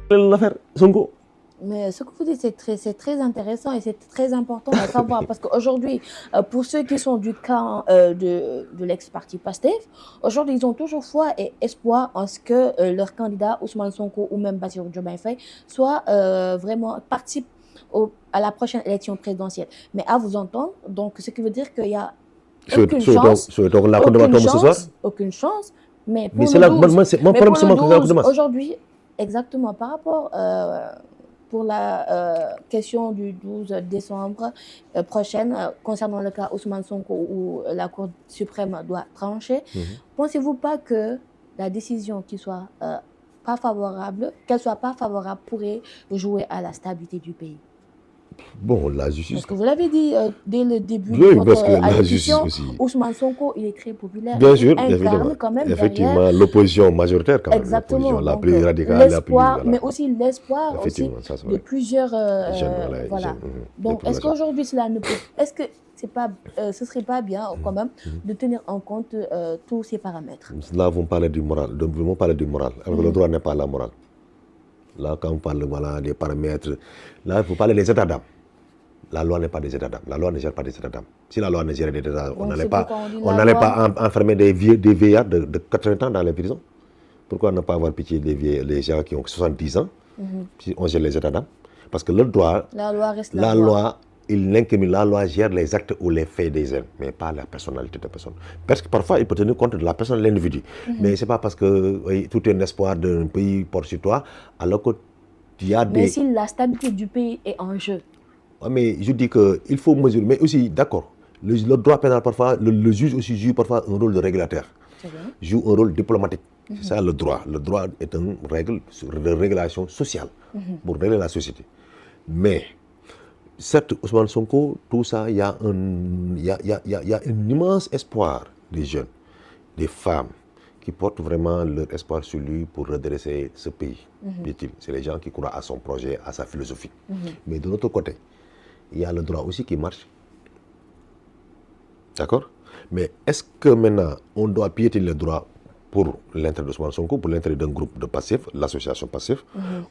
l'affaire Sonko. Mais ce que vous dites, c'est très intéressant et c'est très important à savoir parce qu'aujourd'hui, pour ceux qui sont du camp de l'ex-parti PASTEF, aujourd'hui, ils ont toujours foi et espoir en ce que leur candidat, Ousmane Sonko ou même Bassirou Diomaye Faye, soit vraiment participe à la prochaine élection présidentielle. Mais à vous entendre, donc ce qui veut dire qu'il y a aucune chance, mais pour le 12, aujourd'hui, exactement, par rapport pour la question du 12 décembre prochaine, concernant le cas Ousmane Sonko où la Cour suprême doit trancher, pensez-vous pas que la décision qui soit pas favorable, qu'elle soit pas favorable pourrait jouer à la stabilité du pays? Bon, la justice... Parce que vous l'avez dit dès le début de votre allocution, Ousmane Sonko, il est très populaire. Bien sûr, quand même effectivement, l'opposition majoritaire quand même. Exactement. La plus radicale, la plus... Mais aussi l'espoir aussi de plusieurs... jeunes. Donc, est-ce qu'aujourd'hui, cela ne peut... Est-ce que ce serait pas bien quand même de tenir en compte tous ces paramètres? Là, vous parlez du moral. Alors, le droit n'est pas la morale. Là, quand on parle des paramètres, là, vous parlez des états d'âme. La loi n'est pas des états d'âme. La loi ne gère pas des états d'âme. Si la loi ne gérait des états d'âme, on n'allait pas enfermer des vieillards de 80 ans dans les prisons. Pourquoi ne pas avoir pitié des gens qui ont 70 ans si on gère les états d'âme? Parce que le droit, la loi reste la loi. La loi gère les actes ou les faits des hommes, mais pas la personnalité de la personne. Parce que parfois, il peut tenir compte de la personne de l'individu. Mais ce n'est pas parce que tout est un espoir d'un pays porte sur toi, alors qu'il y a des... Mais si la stabilité du pays est en jeu. Mais je dis qu'il faut mesurer. Mais aussi, d'accord, le droit pénal, parfois, le juge aussi joue parfois un rôle de régulateur. Joue un rôle diplomatique. C'est ça le droit. Le droit est une règle de régulation sociale pour régler la société. Mais... certes, Ousmane Sonko, tout ça, il y a un immense espoir des jeunes, des femmes qui portent vraiment leur espoir sur lui pour redresser ce pays. C'est les gens qui croient à son projet, à sa philosophie. Mais de l'autre côté, il y a le droit aussi qui marche. D'accord? Mais est-ce que maintenant, on doit piétiner le droit pour l'intérêt d'Ousmane Sonko, pour l'intérêt d'un groupe de passifs, l'association passif,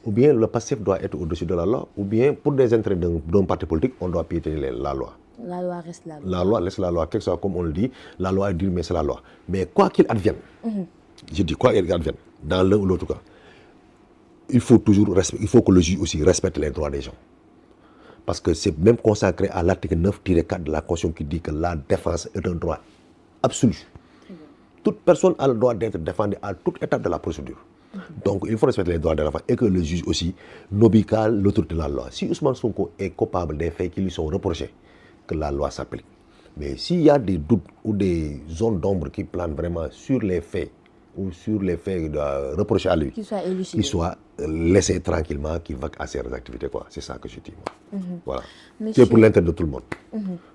ou bien le passif doit être au-dessus de la loi, ou bien pour des intérêts d'un parti politique, on doit piétiner la loi. La loi reste la loi. La loi reste la loi, quelque soit comme on le dit, la loi est dure, mais c'est la loi. Mais quoi qu'il advienne, je dis quoi qu'il advienne, dans l'un ou l'autre cas, il faut que le juge aussi respecte les droits des gens. Parce que c'est même consacré à l'article 9-4 de la Constitution qui dit que la défense est un droit absolu. Toute personne a le droit d'être défendue à toute étape de la procédure. Donc, il faut respecter les droits de l'enfant et que le juge aussi n'obéit qu'à l'autorité de la loi. Si Ousmane Sonko est coupable des faits qui lui sont reprochés, que la loi s'applique. Mais s'il y a des doutes ou des zones d'ombre qui planent vraiment sur les faits ou sur les faits reprochés à lui, qu'il soit laissé tranquillement, qu'il vaque à ses activités. C'est ça que je dis. Voilà. C'est pour l'intérêt de tout le monde.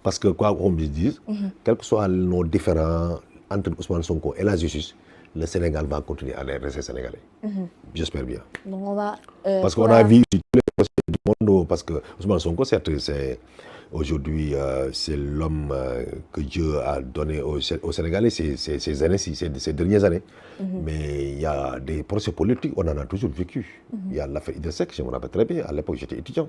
Parce que, quoi qu'on me dise, quels que soient nos différents entre Ousmane Sonko et la justice, le Sénégal va continuer à rester sénégalais. J'espère bien. Donc on va, parce qu'on a vu tous les procès du monde, parce que Ousmane Sonko, certes, aujourd'hui, c'est l'homme que Dieu a donné au Sénégalais ces dernières années. Mais il y a des procès politiques, on en a toujours vécu. Il y a l'affaire Idriss Seck, je me rappelle très bien, à l'époque j'étais étudiant.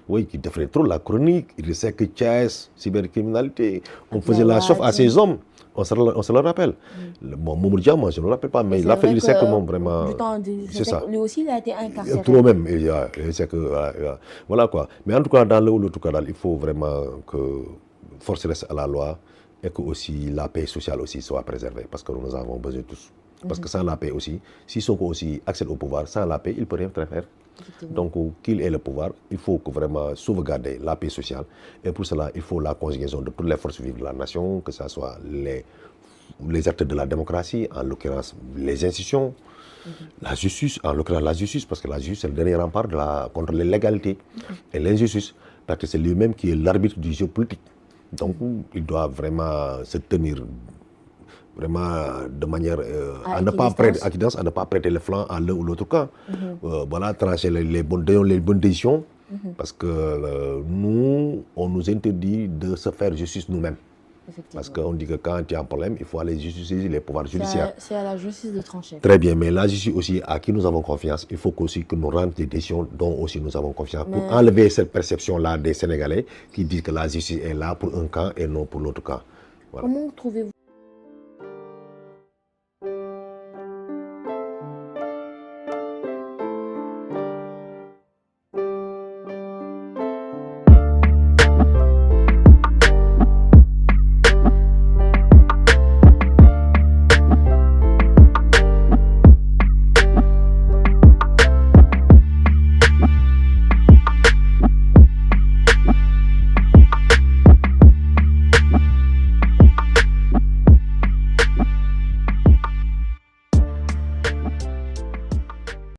Oui, qui défendait trop la chronique, Idriss Seck, Thiès, cybercriminalité. On faisait la chauffe à ces hommes. On se le rappelle. Bon, Mamour Diama, je ne me rappelle pas, mais il a fait Idriss Seck vraiment. C'est ça. Lui aussi, il a été incarcéré. Trop même. Voilà quoi. Mais en tout cas, dans l'autre cas, il faut vraiment que force reste à la loi et que aussi la paix sociale aussi soit préservée. Parce que nous avons besoin tous. Parce que sans la paix aussi, si Sonko aussi accède au pouvoir, sans la paix, il ne peut rien faire. Donc, qu'il ait le pouvoir, il faut que vraiment sauvegarder la paix sociale. Et pour cela, il faut la conjugaison de toutes les forces vives de la nation, que ce soit les acteurs de la démocratie, en l'occurrence les institutions, la justice, en l'occurrence la justice, parce que la justice est le dernier rempart contre l'illégalité et l'injustice, parce que c'est lui-même qui est l'arbitre du jeu politique. Donc, il doit vraiment se tenir vraiment de manière à ne pas prêter le flanc à l'un ou l'autre camp. Voilà, trancher les bonnes décisions, parce que nous, on nous interdit de se faire justice nous-mêmes. Parce qu'on dit que quand il y a un problème, il faut aller justifier les pouvoirs judiciaires. C'est à la justice de trancher. Très bien, mais la justice aussi, à qui nous avons confiance, il faut aussi que nous rendions des décisions dont aussi nous avons confiance. Pour enlever cette perception-là des Sénégalais qui disent que la justice est là pour un camp et non pour l'autre camp. Voilà. Comment trouvez-vous